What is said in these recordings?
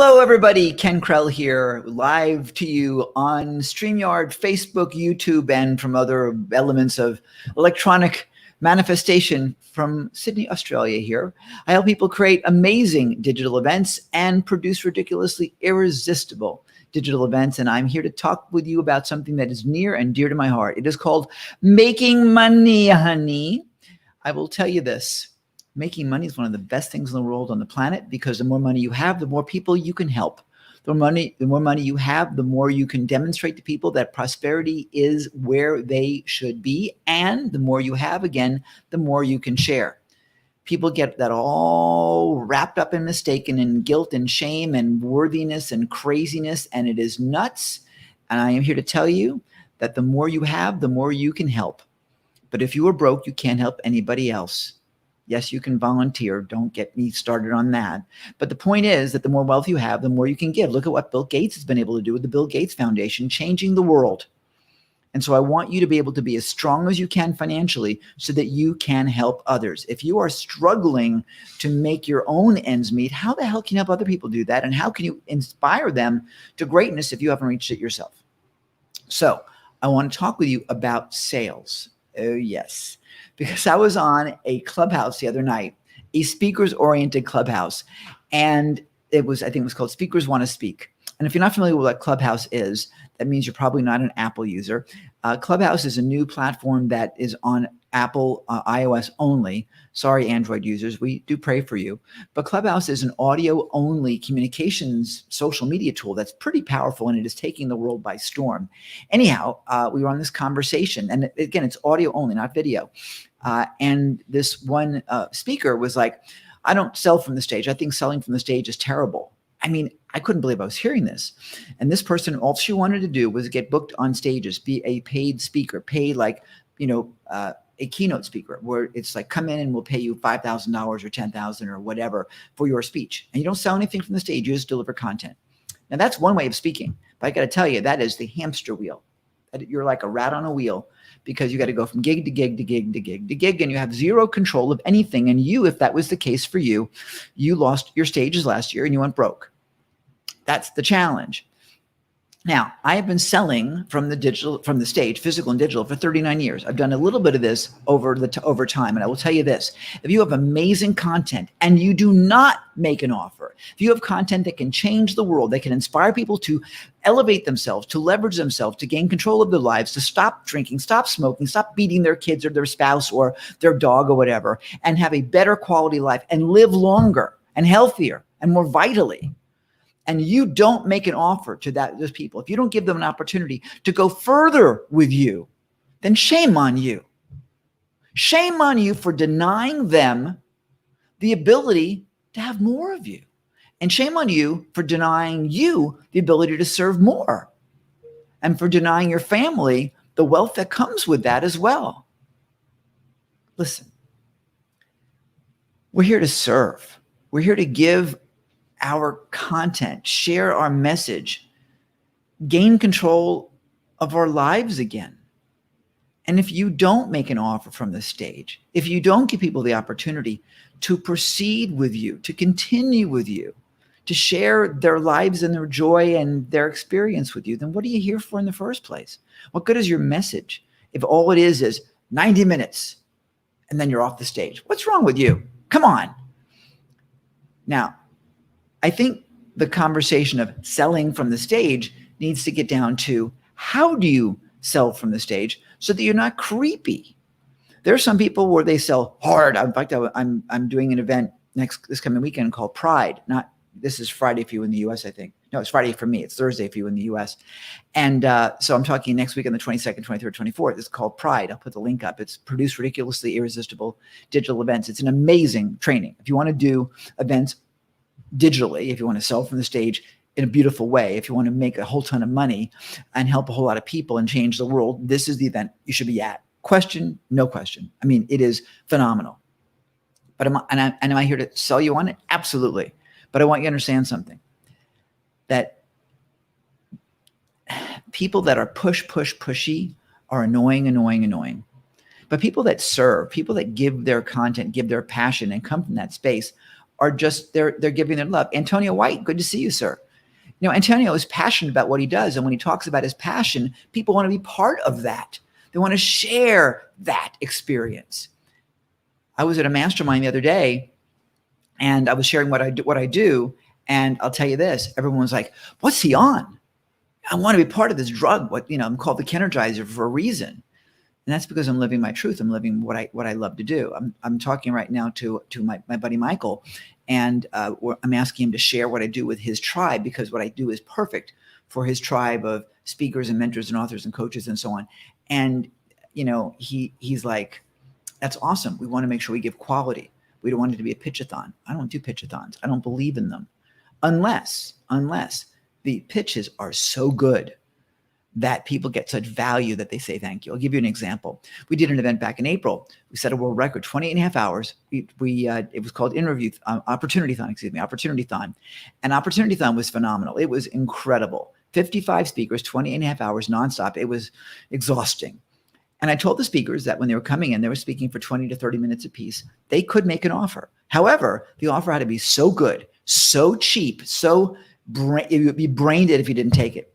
Hello, everybody. Ken Krell here, live to you on StreamYard, Facebook, YouTube, and from other elements of electronic manifestation from Sydney, Australia here. I help people create amazing digital events and produce ridiculously irresistible digital events. And I'm here to talk with you about something that is near and dear to my heart. It is called making money, honey. I will tell you this. Making money is one of the best things in the world on the planet, because the more money you have, the more people you can help. The more money you have, the more you can demonstrate to people that prosperity is where they should be. And the more you have, again, the more you can share. People get that all wrapped up and mistaken in guilt and shame and worthiness and craziness, and it is nuts. And I am here to tell you that the more you have, the more you can help. But if you are broke, you can't help anybody else. Yes, you can volunteer. Don't get me started on that. But the point is that the more wealth you have, the more you can give. Look at what Bill Gates has been able to do with the Bill Gates Foundation, changing the world. And so I want you to be able to be as strong as you can financially so that you can help others. If you are struggling to make your own ends meet, how the hell can you help other people do that? And how can you inspire them to greatness if you haven't reached it yourself? So I want to talk with you about sales. Oh, yes. Because I was on a clubhouse the other night, a speakers-oriented clubhouse. And I think it was called Speakers Want to Speak. And if you're not familiar with what Clubhouse is, that means you're probably not an Apple user. Clubhouse is a new platform that is on Apple iOS only. Sorry, Android users, we do pray for you. But Clubhouse is an audio-only communications social media tool that's pretty powerful, and it is taking the world by storm. Anyhow, we were on this conversation, and again, it's audio only, not video. And this one speaker was like, I don't sell from the stage. I think selling from the stage is terrible. I mean, I couldn't believe I was hearing this. And this person, all she wanted to do was get booked on stages, be a paid speaker, pay like, a keynote speaker, where it's like, come in and we'll pay you $5,000 or $10,000 or whatever for your speech. And you don't sell anything from the stage, you just deliver content. Now that's one way of speaking, but I got to tell you, that is the hamster wheel. You're like a rat on a wheel, because you got to go from gig to gig to gig to gig to gig, and you have zero control of anything. And you, if that was the case for you, you lost your stages last year and you went broke. That's the challenge. Now, I have been selling from the stage, physical and digital, for 39 years. I've done a little bit of this over time. And I will tell you this, if you have amazing content and you do not make an offer, if you have content that can change the world, that can inspire people to elevate themselves, to leverage themselves, to gain control of their lives, to stop drinking, stop smoking, stop beating their kids or their spouse or their dog or whatever, and have a better quality life and live longer and healthier and more vitally, and you don't make an offer to those people, if you don't give them an opportunity to go further with you, then shame on you. Shame on you for denying them the ability to have more of you. And shame on you for denying you the ability to serve more. And for denying your family the wealth that comes with that as well. Listen, we're here to serve. We're here to give our content, share our message, gain control of our lives again. And if you don't make an offer from the stage, if you don't give people the opportunity to proceed with you, to continue with you, to share their lives and their joy and their experience with you, then what are you here for in the first place? What good is your message if all it is 90 minutes and then you're off the stage? What's wrong with you? Come on. Now, I think the conversation of selling from the stage needs to get down to, how do you sell from the stage so that you're not creepy? There are some people where they sell hard. In fact, I'm doing an event this coming weekend called Pride. This is Friday for you in the US, I think. No, it's Friday for me. It's Thursday for you in the US. And so I'm talking next week on the 22nd, 23rd, 24th. It's called Pride. I'll put the link up. It's Produce Ridiculously Irresistible Digital Events. It's an amazing training. If you want to do events digitally, if you want to sell from the stage in a beautiful way, if you want to make a whole ton of money and help a whole lot of people and change the world, this is the event you should be at. Question, no question. I mean, it is phenomenal. But am I here to sell you on it? Absolutely. But I want you to understand something, that people that are pushy are annoying. But people that serve, people that give their content, give their passion, and come from that space are just, they're giving their love. Antonio White, good to see you, sir. You know, Antonio is passionate about what he does. And when he talks about his passion, people want to be part of that. They want to share that experience. I was at a mastermind the other day and I was sharing what I do. And I'll tell you this, everyone was like, what's he on? I want to be part of this drug. I'm called the Kenergizer for a reason. And that's because I'm living my truth. I'm living what I love to do. I'm talking right now to my buddy Michael, and I'm asking him to share what I do with his tribe, because what I do is perfect for his tribe of speakers and mentors and authors and coaches and so on. And he's like, that's awesome. We want to make sure we give quality. We don't want it to be a pitchathon. I don't do pitchathons. I don't believe in them unless the pitches are so good that people get such value that they say thank you. I'll give you an example. We did an event back in April. We set a world record, 28 and a half hours. It was called Opportunitython. And Opportunitython was phenomenal. It was incredible. 55 speakers, 28 and a half hours nonstop. It was exhausting. And I told the speakers that when they were coming in, they were speaking for 20 to 30 minutes apiece. They could make an offer. However, the offer had to be so good, so cheap, it would be brain dead if you didn't take it.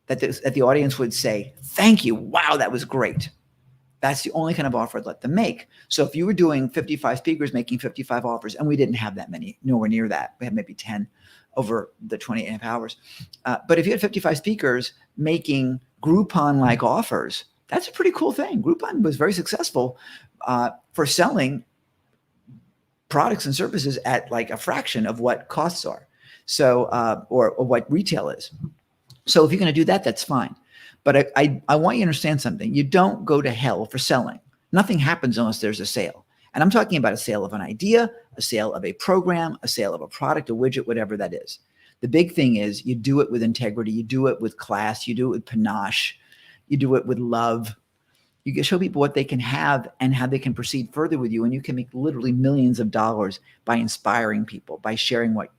That the audience would say, thank you. Wow, that was great. That's the only kind of offer I'd let them make. So if you were doing 55 speakers making 55 offers, and we didn't have that many, nowhere near that. We had maybe 10 over the 28 and a half hours. But if you had 55 speakers making Groupon-like offers, that's a pretty cool thing. Groupon was very successful for selling products and services at like a fraction of what costs are. So, or what retail is. So if you're going to do that, that's fine. But I want you to understand something. You don't go to hell for selling. Nothing happens unless there's a sale. And I'm talking about a sale of an idea, a sale of a program, a sale of a product, a widget, whatever that is. The big thing is you do it with integrity. You do it with class. You do it with panache. You do it with love. You can show people what they can have and how they can proceed further with you. And you can make literally millions of dollars by inspiring people, by sharing what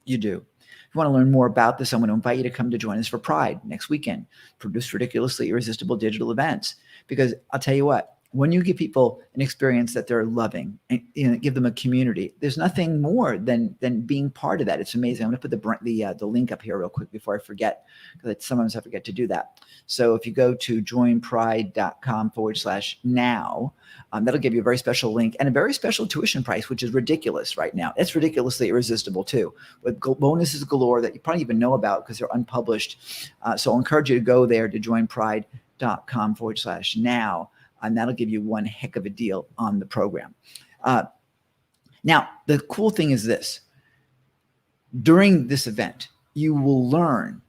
you do. If you want to learn more about this, I'm going to invite you to come to join us for Pride next weekend. Produce ridiculously irresistible digital events. Because I'll tell you what, when you give people an experience that they're loving and give them a community, there's nothing more than being part of that. It's amazing. I'm going to put the link up here real quick before I forget, because sometimes I forget to do that. So if you go to joinpride.com/now, that'll give you a very special link and a very special tuition price, which is ridiculous right now. It's ridiculously irresistible too, with bonuses galore that you probably even know about because they're unpublished. So I'll encourage you to go there to joinpride.com/now. And that'll give you one heck of a deal on the program. Now, the cool thing is this. During this event, you will learn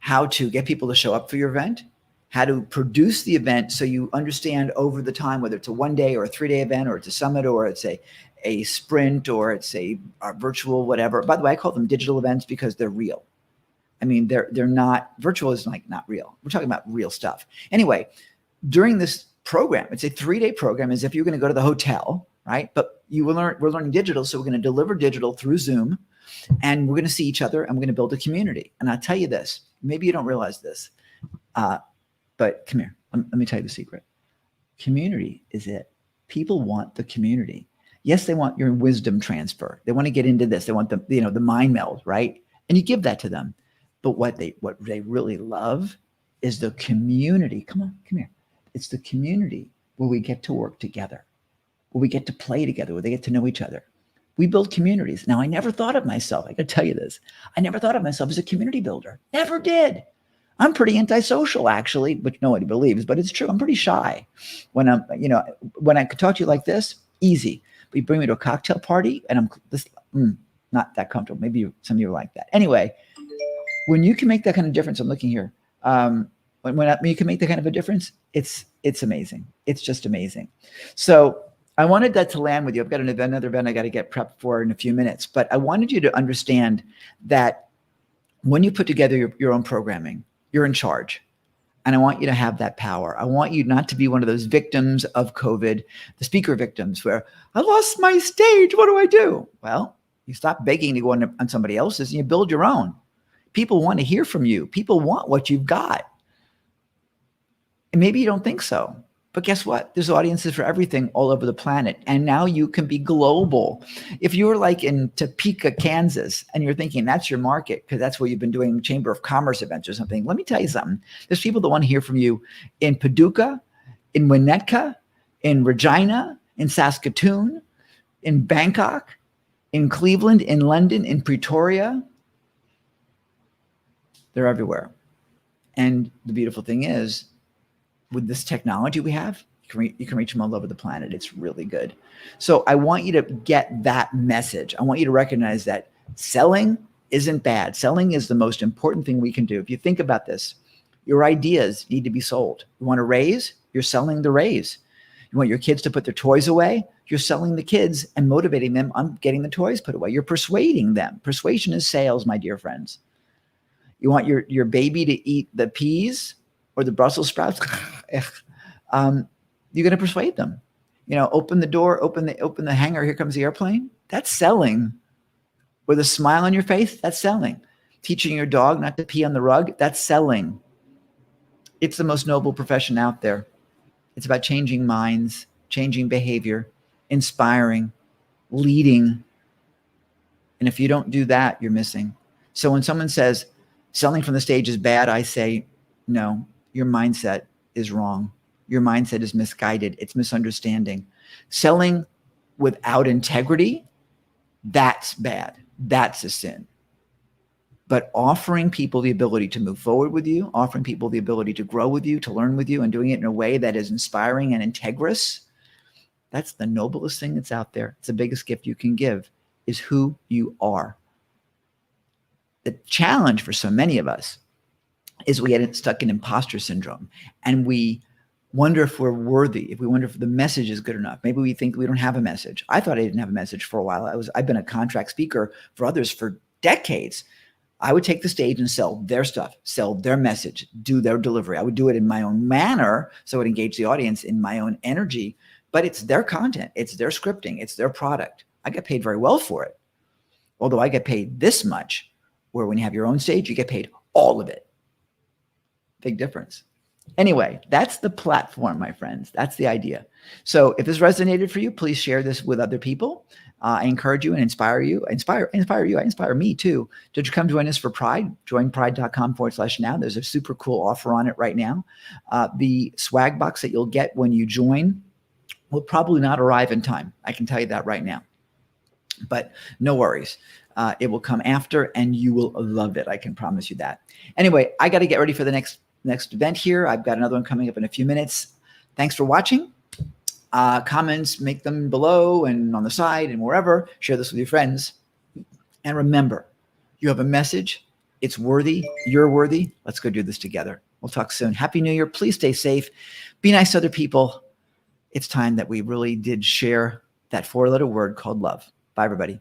how to get people to show up for your event, how to produce the event so you understand over the time, whether it's a 1-day or a 3-day event, or it's a summit, or it's a sprint, or it's a virtual whatever. By the way, I call them digital events because they're real. I mean, they're not, virtual is like not real. We're talking about real stuff. Anyway, during this program, it's a 3-day program, as if you're going to go to the hotel, right? But we're learning digital, so we're going to deliver digital through Zoom, and we're going to see each other, and we're going to build a community. And I'll tell you this, maybe you don't realize this, but come here. Let me tell you the secret. Community is it. People want the community. Yes, they want your wisdom transfer. They want to get into this. They want the mind meld, right? And you give that to them. But what they really love is the community. Come on, come here. It's the community where we get to work together, where we get to play together, where they get to know each other. We build communities. Now, I never thought of myself, I got to tell you this, I never thought of myself as a community builder. Never did. I'm pretty antisocial, actually, which nobody believes, but it's true. I'm pretty shy. When when I could talk to you like this, easy. But you bring me to a cocktail party, and I'm just not that comfortable. Maybe some of you are like that. Anyway, when you can make that kind of difference, I'm looking here. When you can make that kind of a difference, it's amazing. It's just amazing. So I wanted that to land with you. I've got another event I got to get prepped for in a few minutes, but I wanted you to understand that when you put together your own programming, you're in charge. And I want you to have that power. I want you not to be one of those victims of COVID, the speaker victims, where I lost my stage. What do I do? Well, you stop begging to go on somebody else's and you build your own. People want to hear from you. People want what you've got. And maybe you don't think so, But guess what? There's audiences for everything all over the planet. And now you can be global. If you're like in Topeka, Kansas, and you're thinking that's your market because that's where you've been doing Chamber of Commerce events or something, let me tell you something. There's people that want to hear from you in Paducah, in Winnetka, in Regina, in Saskatoon, in Bangkok, in Cleveland, in London, in Pretoria. They're everywhere. And the beautiful thing is, with this technology we have, you can reach them all over the planet. It's really good. So I want you to get that message. I want you to recognize that selling isn't bad. Selling is the most important thing we can do. If you think about this, your ideas need to be sold. You want a raise? You're selling the raise. You want your kids to put their toys away? You're selling the kids and motivating them on getting the toys put away. You're persuading them. Persuasion is sales, my dear friends. You want your baby to eat the peas or the Brussels sprouts? You're going to persuade them. Open the door, open the hangar. Here comes the airplane. That's selling. With a smile on your face, that's selling. Teaching your dog not to pee on the rug, that's selling. It's the most noble profession out there. It's about changing minds, changing behavior, inspiring, leading. And if you don't do that, you're missing. So when someone says selling from the stage is bad, I say, no, your mindset is wrong. Your mindset is misguided. It's misunderstanding. Selling without integrity, that's bad. That's a sin. But offering people the ability to move forward with you, offering people the ability to grow with you, to learn with you, and doing it in a way that is inspiring and integrous, that's the noblest thing that's out there. It's the biggest gift you can give, is who you are. The challenge for so many of us is we get stuck in imposter syndrome, and we wonder if we're worthy, if we wonder if the message is good enough. Maybe we think we don't have a message. I thought I didn't have a message for a while. I've been a contract speaker for others for decades. I would take the stage and sell their stuff, sell their message, do their delivery. I would do it in my own manner, so it would engage the audience in my own energy, but it's their content, it's their scripting, it's their product. I get paid very well for it. Although I get paid this much, where when you have your own stage, you get paid all of it. Big difference. Anyway, that's the platform, my friends. That's the idea. So if this resonated for you, please share this with other people. I encourage you and inspire you. I inspire me too. To come join us for Pride. Join pride.com/now. There's a super cool offer on it right now. The swag box that you'll get when you join will probably not arrive in time. I can tell you that right now. But no worries. It will come after, and you will love it. I can promise you that. Anyway, I got to get ready for the next event here. I've got another one coming up in a few minutes. Thanks for watching. Comments, make them below and on the side and wherever. Share this with your friends. And remember, you have a message. It's worthy. You're worthy. Let's go do this together. We'll talk soon. Happy New Year. Please stay safe. Be nice to other people. It's time that we really did share that 4-letter word called love. Bye, everybody.